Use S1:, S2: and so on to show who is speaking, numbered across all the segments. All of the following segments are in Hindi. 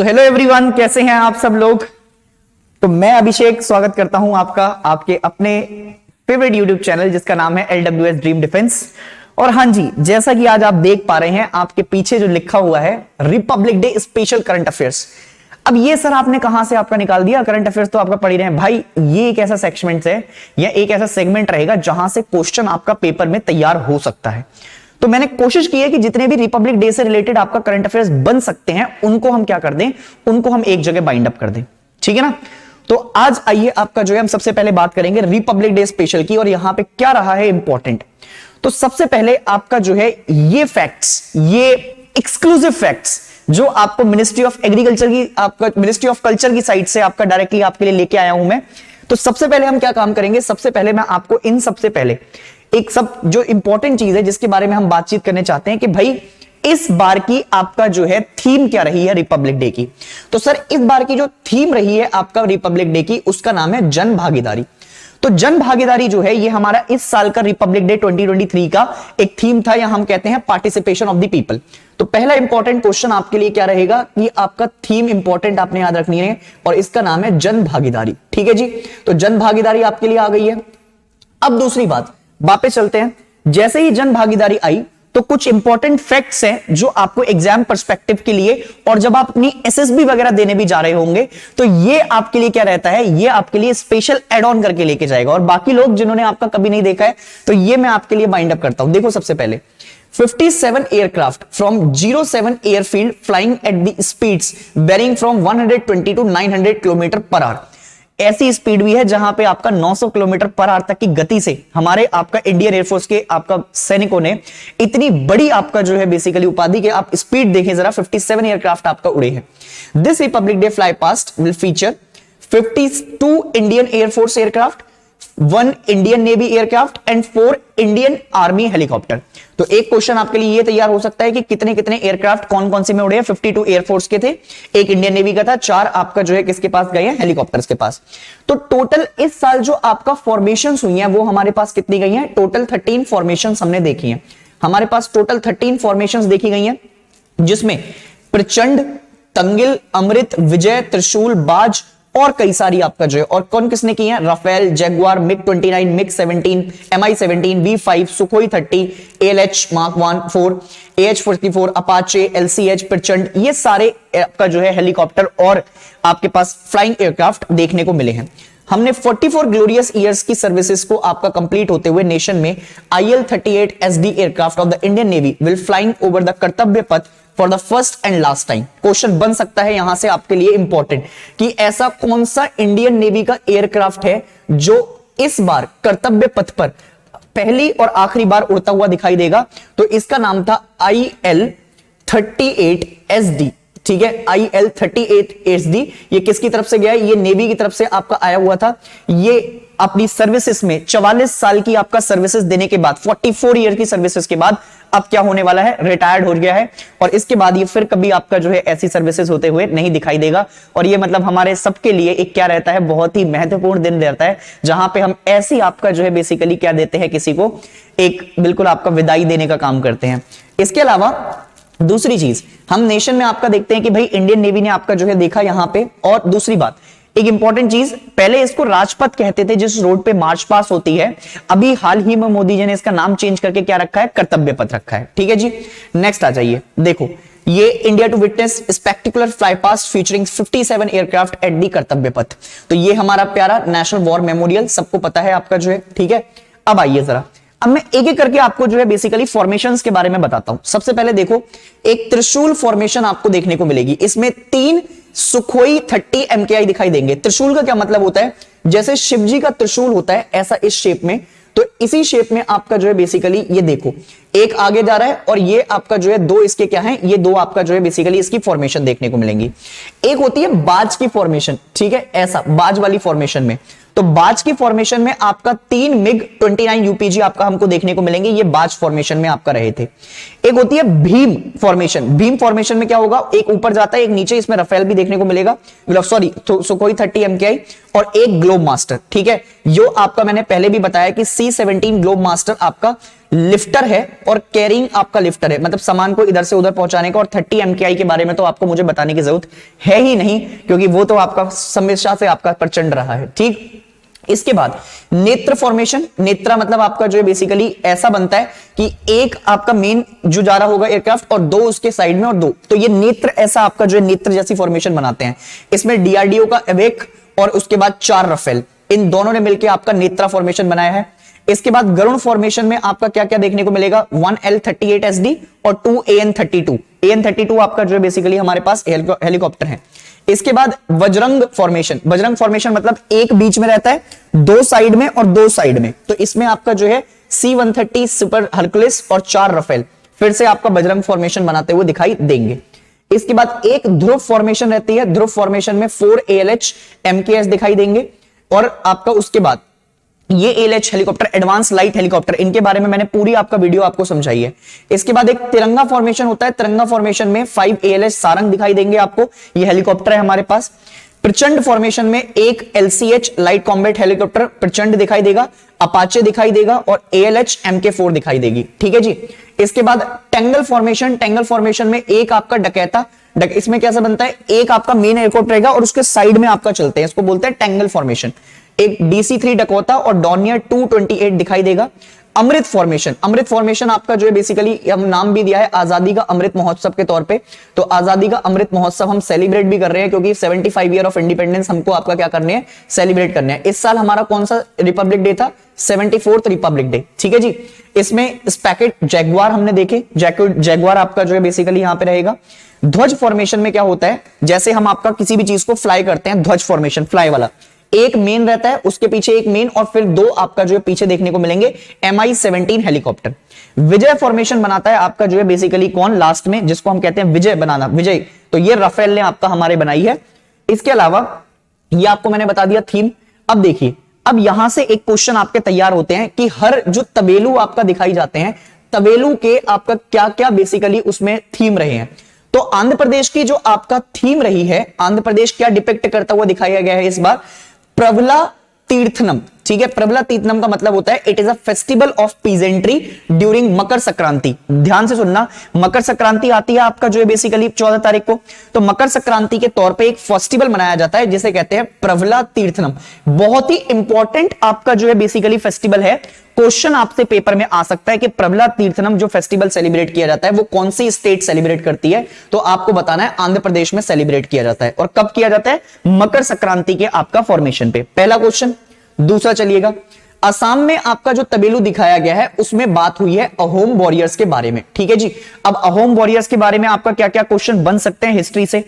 S1: सो हेलो एवरीवन, कैसे हैं आप सब लोग। तो मैं अभिषेक स्वागत करता हूं आपका आपके अपने फेवरेट यूट्यूब चैनल जिसका नाम है LWS ड्रीम डिफेंस। और हाँ जी, जैसा कि आज आप देख पा रहे हैं आपके पीछे जो लिखा हुआ है Republic day special current affairs. अब ये सर आपने कहां से आपका निकाल दिया, करंट अफेयर्स तो आपका पढ़ ही रहे हैं भाई। ये एक ऐसा सेगमेंट है या एक ऐसा सेगमेंट रहेगा जहां से क्वेश्चन आपका पेपर में तैयार हो सकता है। तो मैंने कोशिश की है कि जितने भी रिपब्लिक डे से रिलेटेड आपका करंट अफेयर्स बन सकते हैं उनको हम क्या कर दें, उनको हम एक जगह बाइंड अप कर दें, ठीक है ना। तो आज आइए आपका जो है हम सबसे पहले बात करेंगे रिपब्लिक डे स्पेशल की और यहां पे क्या रहा है इंपॉर्टेंट। तो सबसे पहले आपका जो है ये फैक्ट्स, ये एक्सक्लूसिव फैक्ट्स जो आपको मिनिस्ट्री ऑफ एग्रीकल्चर की, आपका मिनिस्ट्री ऑफ कल्चर की साइड से आपका डायरेक्टली आपके लिए लेके आया हूं मैं। तो सबसे पहले हम क्या काम करेंगे, सबसे पहले मैं आपको इन सबसे पहले एक सब जो इंपॉर्टेंट चीज है जिसके बारे में हम बातचीत करने चाहते हैं कि भाई इस बार की आपका जो है थीम क्या रही है रिपब्लिक डे की। तो सर इस बार की जो थीम रही है आपका रिपब्लिक डे की उसका नाम है जन भागीदारी। तो जन भागीदारी जो है ये हमारा इस साल का रिपब्लिक डे 2023 का एक थीम था, या हम कहते हैं पार्टिसिपेशन ऑफ द पीपल। तो पहला इंपॉर्टेंट क्वेश्चन आपके लिए क्या रहेगा कि आपका थीम इंपॉर्टेंट आपने याद रखनी है और इसका नाम है जन भागीदारी, ठीक है जी। तो जन भागीदारी आपके लिए आ गई है। अब दूसरी बात, वापस चलते हैं। जैसे ही जन भागीदारी आई तो कुछ इंपॉर्टेंट फैक्ट्स हैं जो आपको एग्जाम पर्सपेक्टिव के लिए और जब आप अपनी एसएसबी वगैरह देने भी जा रहे होंगे तो ये आपके लिए क्या रहता है, ये आपके लिए स्पेशल एड ऑन करके लेके जाएगा। और बाकी लोग जिन्होंने आपका कभी नहीं देखा है तो ये मैं आपके लिए बाइंड अप करता हूं। देखो सबसे पहले 57 aircraft from 07 airfield flying at the speeds varying from 120 to 900 kilometre per hour. ऐसी स्पीड भी है जहां पे आपका 900 किलोमीटर पर आवर तक की गति से हमारे आपका इंडियन एयरफोर्स के आपका सैनिकों ने इतनी बड़ी आपका जो है बेसिकली उपाधि के आप स्पीड देखें जरा, 57 एयरक्राफ्ट आपका उड़े हैं। This Republic day fly past will feature 52 Indian air force aircraft, 1 Indian navy aircraft and 4 Indian army helicopter. तो एक क्वेश्चन आपके लिए ये तैयार हो सकता है कि कितने कितने एयरक्राफ्ट कौन कौन से में उड़े हैं। 52 एयरफोर्स के थे, एक इंडियन नेवी का था, 4 आपका जो है किसके पास गए हैं, हेलीकॉप्टर्स के पास। तो टोटल इस साल जो आपका फॉर्मेशंस हुई हैं वो हमारे पास कितनी गई हैं, टोटल 13 फॉर्मेशंस हमने देखी हैं। हमारे पास टोटल 13 फॉर्मेशंस देखी गई हैं जिसमें प्रचंड, तंगिल, अमृत, विजय, त्रिशूल, बाज और कई सारी आपका जो है, और कौन किसने की है, Rafale, Jaguar, MiG 29, MiG 17, MI-17, V5, Sukhoi 30, ALH Mark 1, 4, AH-44, Apache, LCH, Prachand, ये सारे आपका जो है हेलीकॉप्टर और आपके पास फ्लाइंग एयरक्राफ्ट देखने को मिले हैं। हमने 44 ग्लोरियस ईयर्स की सर्विसेज को आपका कंप्लीट होते हुए नेशन में IL-38 SD aircraft of the Indian navy will flying over the कर्तव्य पथ for the first and last time. Question बन सकता है यहां से आपके लिए इंपॉर्टेंट कि ऐसा कौन सा इंडियन नेवी का एयरक्राफ्ट है जो इस बार कर्तव्य पथ पर पहली और आखिरी बार उड़ता हुआ दिखाई देगा। तो इसका नाम था IL-38 SD, ठीक है, IL-38 SD। ये किसकी तरफ से गया है, ये नेवी की तरफ से आपका आया हुआ था। ये अपनी सर्विसेज में 44 साल की आपका सर्विसेज देने के बाद, 44 ईयर की सर्विसेज के बाद अब क्या होने वाला है, रिटायर्ड हो गया है और इसके बाद ये फिर कभी आपका जो है ऐसी सर्विसेज होते हुए नहीं दिखाई देगा। और ये मतलब हमारे सबके लिए एक क्या रहता है, बहुत ही महत्वपूर्ण दिन रहता है जहां पे हम ऐसी आपका जो है बेसिकली क्या देते हैं, किसी को एक बिल्कुल आपका विदाई देने का काम करते हैं। इसके अलावा दूसरी चीज हम नेशन में आपका देखते हैं कि भाई इंडियन नेवी ने आपका जो है देखा यहां पे। और दूसरी बात, एक इंपॉर्टेंट चीज, पहले इसको राजपथ कहते थे जिस रोड पे मार्च पास होती है, अभी हाल ही में मोदी जी ने इसका नाम चेंज करके क्या रखा है, कर्तव्य पथ रखा है, ठीक है जी। नेक्स्ट आ जाइए, देखो ये India to witness spectacular fly past featuring 57 aircraft at the Kartavya Path. तो ये हमारा प्यारा नेशनल वॉर मेमोरियल सबको पता है आपका जो है, ठीक है। अब आइए जरा, अब मैं एक एक करके आपको जो है बेसिकली फॉर्मेशंस के बारे में बताता हूं। सबसे पहले देखो एक त्रिशूल फॉर्मेशन आपको देखने को मिलेगी, इसमें 3 सुखोई 30 MKI दिखाई देंगे। त्रिशूल का क्या मतलब होता है, जैसे शिवजी का त्रिशूल होता है ऐसा इस शेप में, तो इसी शेप में आपका जो है बेसिकली ये देखो एक आगे जा रहा है और ये आपका जो है 2 इसके क्या है, ये 2 आपका जो है बेसिकली इसकी फॉर्मेशन देखने को मिलेंगी। एक होती है बाज की फॉर्मेशन, ठीक है, ऐसा बाज वाली फॉर्मेशन में। तो बाज की फॉर्मेशन में आपका 3 मिग 29 UPG आपका हमको देखने को मिलेंगे, ये बाज फॉर्मेशन में आपका रहे थे। एक होती है भीम फॉर्मेशन। भीम फॉर्मेशन में क्या होगा, एक ऊपर जाता है एक नीचे, इसमें राफेल भी देखने को मिलेगा, सॉरी सुखोई 30 MKI और एक ग्लोब मास्टर, ठीक है। जो आपका मैंने पहले भी बताया कि C-17 ग्लोब मास्टर आपका लिफ्टर है और कैरिंग आपका लिफ्टर है, मतलब सामान को इधर से उधर पहुंचाने का। और 30 MKI के बारे में तो आपको मुझे बताने की जरूरत है ही नहीं, क्योंकि वो तो आपका हमेशा से आपका प्रचंड रहा है। ठीक, इसके बाद नेत्र फॉर्मेशन। नेत्रा मतलब आपका जो है बेसिकली ऐसा बनता है कि एक आपका मेन जो जा रहा होगा एयरक्राफ्ट और दो उसके साइड में और दो, तो ये नेत्र ऐसा आपका जो है नेत्र जैसी फॉर्मेशन बनाते हैं। इसमें DRDO का एवेक और उसके बाद 4 राफेल, इन दोनों ने मिलकर आपका नेत्रा फॉर्मेशन बनाया है। इसके बाद गरुड़ फॉर्मेशन में आपका क्या क्या देखने को मिलेगा, 1L38SD और 2AN32। AN32 आपका जो है बेसिकली हमारे पास हेलीकॉप्टर है। इसके बाद वज्रंग फॉर्मेशन। वज्रंग फॉर्मेशन मतलब एक बीच में रहता है, दो साइड में और दो साइड में, तो इसमें आपका जो है C-130 सुपर हरकुलिस और 4 राफेल फिर से आपका वज्रंग फॉर्मेशन बनाते हुए दिखाई देंगे। इसके बाद एक ध्रुव फॉर्मेशन रहती है, ध्रुव फॉर्मेशन में 4 ALH MKS दिखाई देंगे। और आपका उसके बाद ये ALH helicopter advance light helicopter, इनके बारे में मैंने पूरी आपका वीडियो आपको समझाई है। इसके बाद एक तिरंगा फॉर्मेशन होता है, तिरंगा फॉर्मेशन में 5 ALH सारंग दिखाई देंगे आपको, ये हेलीकॉप्टर है हमारे पास। प्रचंड फॉर्मेशन में एक LCH लाइट कॉम्बैट हेलीकॉप्टर प्रचंड दिखाई देगा, अपाचे दिखाई देगा और ALH MK4 दिखाई देगी। ठीक है जी। इसके बाद टेंगल फॉर्मेशन। टेंगल फॉर्मेशन में एक आपका डकैता, इसमें कैसा बनता है, एक आपका मेन एयरक्राफ्ट रहेगा और उसके साइड में आपका चलते हैं, इसको बोलते हैं टेंगल फॉर्मेशन। एक DC-3 डकोटा और डॉर्नियर 228 दिखाई देगा। अमृत फॉर्मेशन। अमृत फॉर्मेशन आपका जो है बेसिकली हम नाम भी दिया है आजादी का अमृत महोत्सव के तौर पे, तो आजादी का अमृत महोत्सव हम सेलिब्रेट भी कर रहे हैं, क्योंकि 75 ईयर ऑफ इंडिपेंडेंस हमको आपका क्या करने हैं, सेलिब्रेट करने हैं। इस साल हमारा कौन सा रिपब्लिक डे था, 74th रिपब्लिक डे। ठीक है जी। इसमें स्पैकेट जैगुआर हमने देखे, जैगुआर आपका जो है बेसिकली यहां पे रहेगा। ध्वज फॉर्मेशन में क्या होता है, जैसे हम आपका किसी भी चीज को फ्लाई करते हैं, ध्वज फॉर्मेशन फ्लाई वाला, एक मेन रहता है, उसके पीछे एक मेन और फिर दो आपका जो है पीछे देखने को मिलेंगे MI-17 हेलीकॉप्टर। विजय फॉर्मेशन बनाता है आपका जो है बेसिकली कौन, लास्ट में, जिसको हम कहते हैं विजय बनाना, विजय, तो ये राफेल ने आपका हमारे बनाई है। इसके अलावा ये आपको मैंने बता दिया थीम। अब देखिए, अब यहां से एक क्वेश्चन आपके तैयार होते हैं कि हर जो तबेलू आपका दिखाई जाते हैं, तबेलू के आपका क्या क्या बेसिकली उसमें थीम रहे हैं। तो आंध्र प्रदेश की जो आपका थीम रही है, आंध्र प्रदेश क्या डिपिक्ट करता हुआ दिखाया गया है इस बार, प्रवला तीर्थनम। ठीक है, प्रबला तीर्थनम का मतलब होता है it is a festival of peasantry during Makar Sankranti. ध्यान से सुनना, मकर संक्रांति आती है आपका जो है बेसिकली 14 तारीख को, तो मकर संक्रांति के तौर पे एक फेस्टिवल मनाया जाता है जिसे कहते हैं प्रबला तीर्थनम। बहुत ही इंपॉर्टेंट आपका जो है बेसिकली फेस्टिवल है। क्वेश्चन आपसे पेपर में आ सकता है कि प्रबला तीर्थनम जो फेस्टिवल सेलिब्रेट किया जाता है वो कौन सी स्टेट सेलिब्रेट करती है, तो आपको बताना है आंध्र प्रदेश में सेलिब्रेट किया जाता है। और कब किया जाता है, मकर संक्रांति के आपका फॉर्मेशन पे, पहला क्वेश्चन। दूसरा चलिएगा, असम में आपका जो तबेलू दिखाया गया है उसमें बात हुई है अहोम वॉरियर्स के बारे में। ठीक है जी, अब अहोम वॉरियर्स के बारे में आपका क्या क्या क्वेश्चन बन सकते हैं हिस्ट्री से।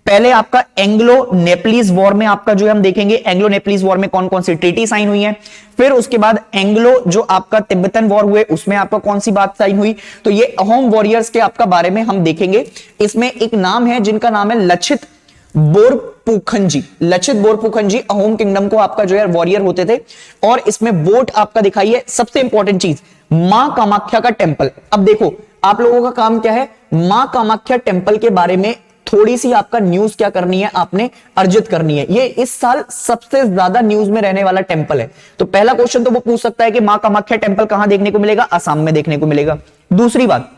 S1: पहले आपका एंग्लो नेपलीज वॉर में आपका जो है हम देखेंगे एंग्लो नेपलीज वॉर में कौन कौन सी ट्रीटी साइन हुई है। फिर उसके बाद एंग्लो जो आपका तिब्बतन वॉर हुए उसमें आपका कौन सी बात साइन हुई, तो ये अहोम वॉरियर्स के आपका बारे में हम देखेंगे। इसमें एक नाम है जिनका नाम है लचित बोरपुखनजी। लचित बोरपुखनजी अहोम किंगडम को आपका जो है वॉरियर होते थे। और इसमें बोट आपका दिखाई है, सबसे इंपॉर्टेंट चीज मां कामाख्या का टेंपल। अब देखो आप लोगों का काम क्या है, मां कामाख्या टेंपल के बारे में थोड़ी सी आपका न्यूज क्या करनी है, आपने अर्जित करनी है। ये इस साल सबसे ज्यादा न्यूज में रहने वाला टेंपल है। तो पहला क्वेश्चन तो वो पूछ सकता है कि मां कामाख्या टेंपल कहां देखने को मिलेगा, असम में देखने को मिलेगा। दूसरी बात,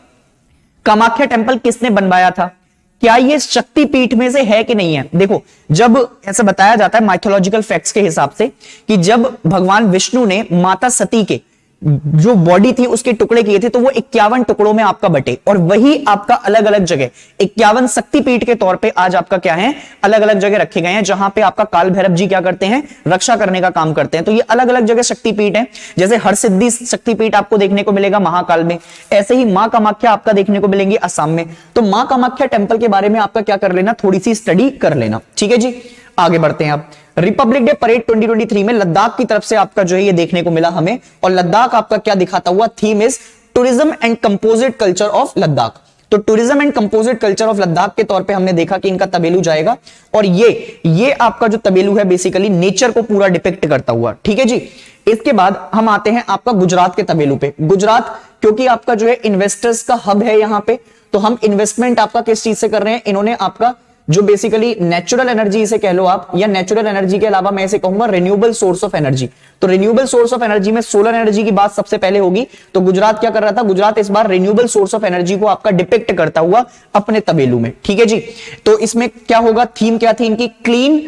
S1: कामाख्या टेंपल किसने बनवाया था, क्या ये शक्तिपीठ में से है कि नहीं है। देखो जब ऐसा बताया जाता है माइथोलॉजिकल फैक्ट्स के हिसाब से कि जब भगवान विष्णु ने माता सती के जो बॉडी थी उसके टुकड़े किए थे तो वो 51 टुकड़ों में आपका बटे, और वही आपका अलग अलग जगह 51 शक्तिपीठ के तौर पे आज आपका क्या है, अलग अलग जगह रखे गए हैं, जहां पे आपका काल भैरव जी क्या करते हैं, रक्षा करने का काम करते हैं। तो ये अलग अलग जगह शक्तिपीठ है। जैसे हरसिद्धि शक्तिपीठ आपको देखने को मिलेगा महाकाल में, ऐसे ही मां कामाख्या आपका देखने को मिलेंगी असम में। तो मां कामाख्या टेंपल के बारे में आपका क्या कर लेना, थोड़ी सी स्टडी कर लेना। ठीक है जी, आगे बढ़ते हैं आप। रिपब्लिक डे परेड 2023 में लद्दाख की तरफ से आपका जो है ये देखने को मिला हमें, और लद्दाख आपका क्या दिखाता हुआ, theme is tourism and composite culture of Ladakh. तो tourism and composite culture of Ladakh के तौर पे हमने देखा कि इनका तबेलू जाएगा, और ये आपका जो तबेलू है बेसिकली नेचर को पूरा डिपिक्ट करता हुआ। ठीक है जी, इसके बाद हम आते हैं आपका गुजरात के तबेलू पे। गुजरात क्योंकि आपका जो है इन्वेस्टर्स का हब है यहाँ पे, तो हम इन्वेस्टमेंट आपका किस चीज से कर रहे हैं, इन्होंने आपका जो बेसिकली नेचुरल एनर्जी इसे कह लो आप, या नेचुरल एनर्जी के अलावा मैं इसे कहूंगा रिन्यूएबल सोर्स ऑफ एनर्जी। तो रिन्यूएबल सोर्स ऑफ एनर्जी में सोलर एनर्जी की बात सबसे पहले होगी। तो गुजरात क्या कर रहा था, गुजरात इस बार रिन्यूएबल सोर्स ऑफ एनर्जी को आपका डिपिक्ट करता हुआ अपने तबेलू में, ठीक है जी। तो इसमें क्या होगा, थीम क्या थी इनकी, clean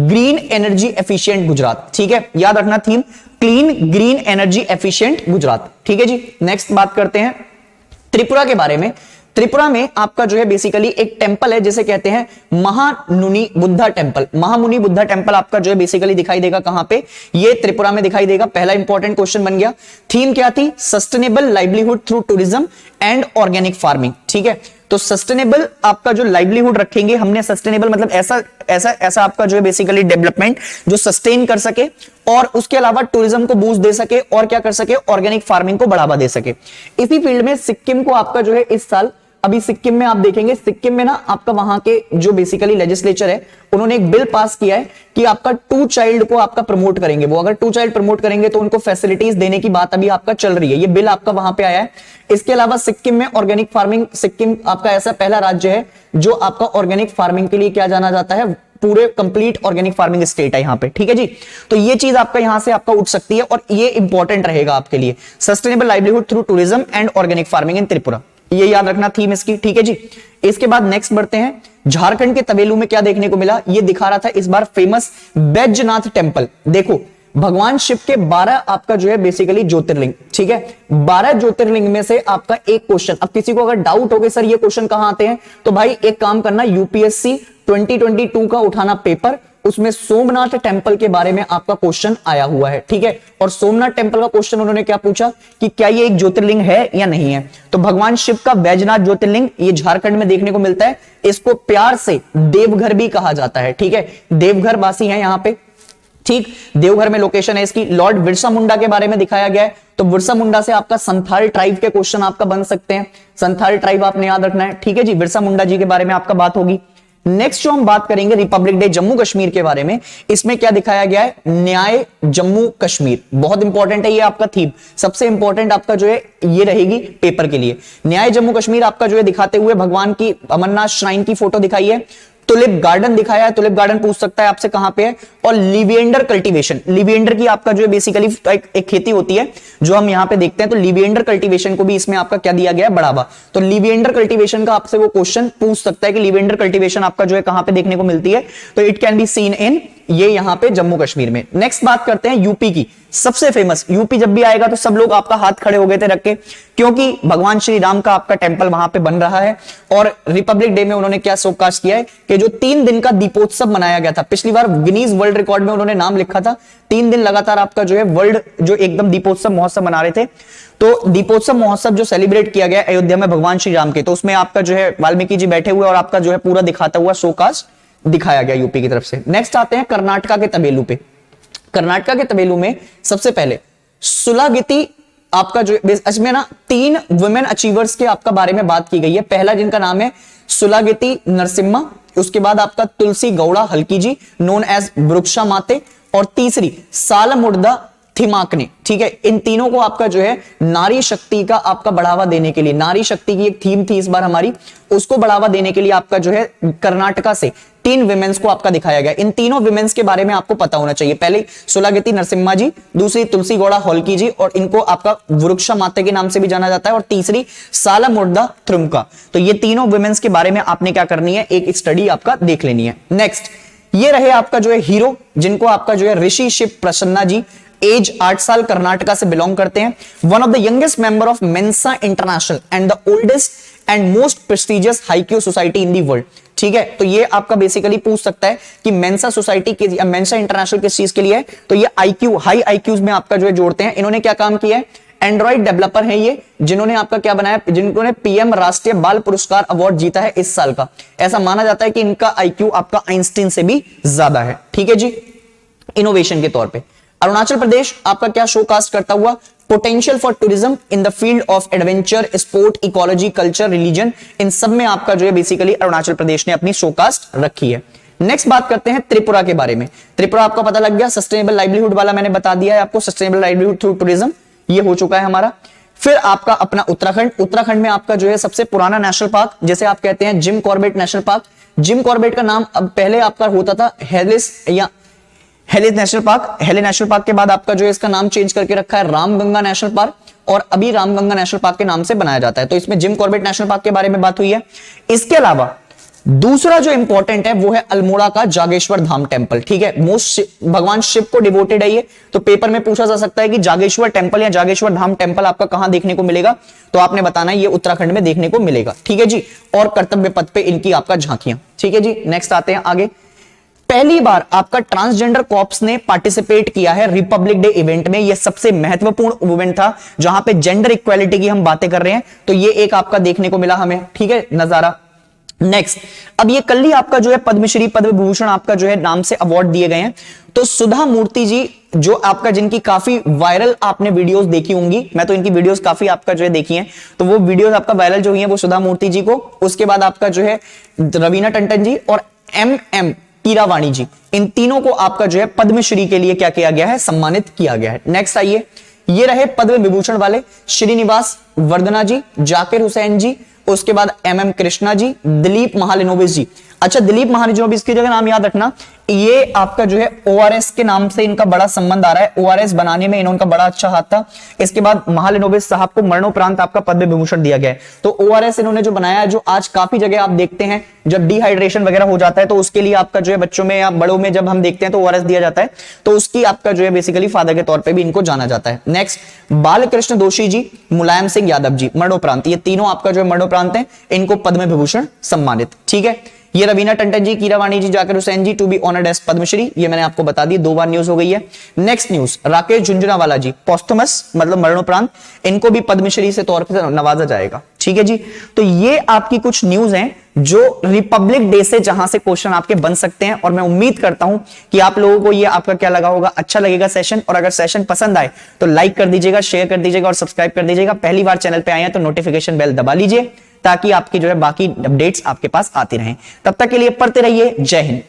S1: green energy efficient Gujarat, ठीक है, याद रखना theme clean green energy efficient Gujarat, ठीक है जी। नेक्स्ट बात करते हैं त्रिपुरा के बारे में। त्रिपुरा में आपका जो है बेसिकली एक टेंपल है जिसे कहते हैं महामुनि बुद्धा टेंपल। महामुनि बुद्धा टेंपल आपका जो है बेसिकली दिखाई देगा कहां पे, ये त्रिपुरा में दिखाई देगा। पहला इंपॉर्टेंट क्वेश्चन बन गया। थीम क्या थी, sustainable livelihood through tourism and organic farming, ठीक है। तो सस्टेनेबल आपका जो लाइवलीहुड रखेंगे हमने, सस्टेनेबल मतलब ऐसा आपका जो है बेसिकली डेवलपमेंट जो सस्टेन कर सके और उसके अलावा टूरिज्म को बूस्ट दे सके और क्या कर सके, ऑर्गेनिक फार्मिंग को बढ़ावा दे सके। इसी फील्ड में सिक्किम को आपका जो है इस साल, अभी सिक्किम में आप देखेंगे, सिक्किम में ना आपका वहां के जो बेसिकली लेजिस्लेचर है उन्होंने एक बिल पास किया है कि आपका 2 चाइल्ड को आपका प्रमोट करेंगे। वो अगर 2 चाइल्ड प्रमोट करेंगे तो उनको फैसिलिटीज देने की बात अभी आपका चल रही है, ये बिल आपका वहां पे आया है। इसके अलावा सिक्किम में ऑर्गेनिक फार्मिंग, सिक्किम आपका ऐसा पहला राज्य है जो आपका ऑर्गेनिक फार्मिंग के लिए क्या जाना जाता है, पूरे कंप्लीट ऑर्गेनिक फार्मिंग स्टेट है यहां पे, ठीक है जी। तो ये चीज आपका यहां से आपका उठ सकती है और ये इंपॉर्टेंट रहेगा आपके लिए, sustainable livelihood through tourism and organic farming in Tripura, ये याद रखना थीम इसकी, ठीक है जी। इसके बाद नेक्स्ट बढ़ते हैं, झारखंड के तबेलू में क्या देखने को मिला, ये दिखा रहा था इस बार फेमस बैजनाथ टेंपल। देखो भगवान शिव के 12 आपका जो है बेसिकली ज्योतिर्लिंग, ठीक है, 12 ज्योतिर्लिंग में से आपका एक क्वेश्चन। अब किसी को अगर डाउट हो कि सर ये क्वेश्चन कहां आते हैं, तो भाई एक काम करना, यूपीएससी 2022 का उठाना पेपर, उसमें सोमनाथ टेंपल के बारे में आपका क्वेश्चन आया हुआ है, ठीक है। और सोमनाथ टेंपल का क्वेश्चन उन्होंने क्या पूछा कि क्या ये एक ज्योतिर्लिंग है या नहीं है। तो भगवान शिव का बैजनाथ ज्योतिर्लिंग ये झारखंड में देखने को मिलता है, इसको प्यार से देवघर भी कहा जाता है, ठीक है, देवघर वासी है यहां पे, ठीक, देवघर में लोकेशन है इसकी। लॉर्ड बिरसा मुंडा के बारे में दिखाया गया है, तो बिरसा मुंडा से आपका संथाल ट्राइब के क्वेश्चन आपका बन सकते हैं, संथाल ट्राइब आपने याद रखना है, ठीक है जी। बिरसा मुंडा जी के बारे में आपका बात होगी। नेक्स्ट जो हम बात करेंगे रिपब्लिक डे जम्मू कश्मीर के बारे में, इसमें क्या दिखाया गया है, न्याय जम्मू कश्मीर, बहुत इंपॉर्टेंट है ये आपका थीम, सबसे इंपॉर्टेंट आपका जो है ये रहेगी पेपर के लिए। न्याय जम्मू कश्मीर आपका जो है दिखाते हुए भगवान की अमरनाथ श्राइन की फोटो दिखाई है, टुलिप गार्डन दिखाया है, टुलिप गार्डन पूछ सकता है आपसे कहां पे है, और लिविएंडर कल्टीवेशन, लिविएंडर की आपका जो है बेसिकली एक खेती होती है जो हम यहां पे देखते हैं, तो लिविएंडर कल्टीवेशन को भी इसमें आपका क्या दिया गया है, बढ़ावा। तो लिविएंडर कल्टीवेशन का आपसे वो क्वेश्चन पूछ सकता है कि लिविएंडर कल्टीवेशन आपका जो है कहां पे देखने को मिलती है, तो it can be seen in ये यहां पे जम्मू कश्मीर में। नेक्स्ट बात करते हैं यूपी की, सबसे फेमस, यूपी जब भी आएगा तो सब लोग आपका हाथ खड़े हो गए थे रख के, क्योंकि भगवान श्री राम का आपका टेंपल वहां पे बन रहा है। और रिपब्लिक डे में उन्होंने क्या शोकास्ट किया है कि जो 3 दिन का दीपोत्सव मनाया गया था, पिछली बार गिनीज वर्ल्ड रिकॉर्ड में उन्होंने नाम लिखा था, 3 दिन लगातार आपका जो है वर्ल्ड जो एकदम दीपोत्सव महोत्सव मना रहे थे। तो दीपोत्सव महोत्सव जो सेलिब्रेट किया गया अयोध्या में भगवान श्री राम के, तो उसमें आपका जो है वाल्मीकि जी बैठे हुए और आपका जो है पूरा दिखाता हुआ शोकास्ट दिखाया गया यूपी की तरफ से। नेक्स्ट आते हैं कर्नाटका के तबेलू पे। कर्नाटका के तबेलू में सबसे पहले सुलागिति आपका जो इसमें ना 3 वुमेन अचीवर्स के आपका बारे में बात की गई है। पहला जिनका नाम है सुलागिति नरसिम्हा, उसके बाद आपका तुलसी गौड़ा हल्की जी नोन एज वृक्षा माते, और तीसरी सालमुर्दा थिमाकने, ठीक है। इन तीनों को आपका जो है नारी शक्ति का आपका बढ़ावा देने के लिए, नारी शक्ति की एक थीम थी इस बार हमारी, उसको बढ़ावा देने के लिए आपका जो है कर्नाटका से 3 विमेंस को आपका दिखाया गया। इन तीनों विमेंस के बारे में आपको पता होना चाहिए, पहले सुलागिति नरसिम्हा जी, दूसरी तुलसी गौड़ा होल्की जी, और इनको आपका वृक्षा माते के नाम से भी जाना जाता है, और तीसरी सालामुर्दा थ्रुमका। तो ये तीनों विमेंस के बारे में आपने क्या करनी है, एक स्टडी आपका देख लेनी है। नेक्स्ट ये रहे आपका जो है हीरो, जिनको आपका जो है ऋषि शिव प्रसन्ना जी, एज 8 साल, कर्नाटका से बिलोंग करते हैं, one of the youngest member of Mensa international and the oldest and most prestigious Haikyu society in the world, ठीक है। तो ये आपका बेसिकली पूछ सकता है कि मेंसा सोसाइटी के, मेंसा इंटरनेशनल किस चीज के लिए है, तो ये आईक्यू, हाई आईक्यूज में आपका जो है जोड़ते हैं। इन्होंने क्या काम किया है, एंड्रॉइड डेवलपर है ये, जिन्होंने आपका क्या बनाया, जिन्होंने पीएम राष्ट्रीय बाल पुरस्कार अवार्ड जीता है इस साल का। ऐसा माना जाता है कि इनका आईक्यू आपका आइंस्टीन से भी ज्यादा है, ठीक है जी, इनोवेशन के तौर पे। अरुणाचल प्रदेश आपका क्या शो कास्ट करता हुआ, potential for tourism in the field of adventure, sport, ecology, culture, religion, इन सब में आपका जो है बेसिकली अरुणाचल प्रदेश ने अपनी शो कास्ट रखी है। नेक्स्ट बात करते हैं त्रिपुरा के बारे में। त्रिपुरा आपका पता लग गया, सस्टेनेबल लाइवलीहुड वाला मैंने बता दिया है आपको, सस्टेनेबल लाइवलीहुड थ्रू टूरिज्म ये हो चुका है हमारा। फिर आपका अपना उत्तराखंड, उत्तराखंड में आपका जो है सबसे पुराना नेशनल पार्क, जैसे आप कहते हैं Jim Corbett national park. Jim Corbett का नाम अब पहले आपका होता था हेलिस या हेलिस नेशनल पार्क। हेले नेशनल पार्क के बाद आपका जो है इसका नाम चेंज करके रखा है रामगंगा नेशनल पार्क, और अभी रामगंगा नेशनल पार्क के नाम से बनाया जाता है। तो इसमें जिम कॉर्बेट नेशनल पार्क के बारे में बात हुई है। इसके अलावा दूसरा जो इंपॉर्टेंट है वो है अल्मोड़ा का जागेश्वर धाम टेंपल। ठीक है, मोस्ट भगवान शिव को डिवोटेड है ये। तो पेपर में पूछा जा सकता है कि जागेश्वर टेंपल या जागेश्वर धाम टेंपल आपका कहां देखने को मिलेगा, तो आपने बताना है ये उत्तराखंड में देखने को मिलेगा। ठीक है जी, और कर्तव्य पथ पे इनकी आपका झांकियां। ठीक है जी, नेक्स्ट आते हैं आगे। पहली बार आपका ट्रांसजेंडर कॉर्प्स ने पार्टिसिपेट किया है रिपब्लिक डे इवेंट में। यह सबसे महत्वपूर्ण इवेंट था जहां पे जेंडर इक्वालिटी की हम बातें कर रहे हैं, तो ये एक आपका देखने को मिला हमें। ठीक है, नजारा। नेक्स्ट, अब ये कल ही आपका जो है पद्मश्री पद्म विभूषण आपका जो है नाम से अवार्ड दिए गए हैं। तो सुधा मूर्ति जी जो आपका, जिनकी काफी वायरल आपने वीडियोस देखी होंगी, मैं तो इनकी वीडियोस काफी आपका जो है देखी हैं, तो वो वीडियोस आपका वायरल जो हुई है वो सुधा मूर्ति जी को, उसके बाद आपका जो है रवीना टंडन जी और एम कीरावाणी जी, इन तीनों को आपका जो है पद्मश्री के लिए क्या किया गया है, सम्मानित किया गया है। नेक्स्ट आइए, ये रहे पद्म विभूषण वाले श्रीनिवास वर्धना जी, जाकिर हुसैन जी, उसके बाद एम कृष्णा जी, दिलीप महालिनोबिस जी। अच्छा, दिलीप महालिनोबिस की जगह नाम याद रखना, ये आपका जो है ओआरएस के नाम से इनका बड़ा संबंध आ रहा है। ओआरएस बनाने में इनका बड़ा अच्छा हाथ था। इसके बाद महालिनोबिस साहब को मरणोपरांत आपका पद्म विभूषण दिया गया है। तो ओआरएस इन्होंने जो बनाया है, जो आज काफी जगह आप देखते हैं जब डिहाइड्रेशन वगैरह हो जाता है तो उसके लिए आपका जो है बच्चों में या बड़ों में जब हम देखते हैं तो ओआरएस दिया जाता है, तो उसकी आपका जो है बेसिकली फादर के तौर पर भी इनको जाना जाता है। नेक्स्ट, बालकृष्ण दोषी जी, मुलायम सिंह यादव जी, मरणोपरांत, ये तीनों आपका जो है मरणोपरांत है, इनको पद्म विभूषण सम्मानित। ठीक है, ये Raveena Tandon ji, Keeravani ji, Zakir Hussain ji to be honoured as Padmashri, ये मैंने आपको बता दी, 2 बार न्यूज हो गई है। नेक्स्ट न्यूज, राकेश झुंझुनवाला जी पोस्थुमस मतलब मरणोपरांत, इनको भी पद्मश्री से तौर पर नवाजा जाएगा। ठीक है जी, तो ये आपकी कुछ न्यूज हैं जो रिपब्लिक डे से जहां से क्वेश्चन आपके बन सकते हैं, और मैं उम्मीद करता हूं कि आप लोगों को ये आपका क्या लगा होगा, अच्छा लगेगा सेशन। और अगर सेशन पसंद आए तो लाइक कर दीजिएगा, शेयर कर दीजिएगा और सब्सक्राइब कर दीजिएगा। पहली बार चैनल पे आए हैं तो नोटिफिकेशन बेल दबा लीजिए ताकि आपकी जो है बाकी अपडेट्स आपके पास आती रहें। तब तक के लिए पढ़ते रहिए। जय हिंद।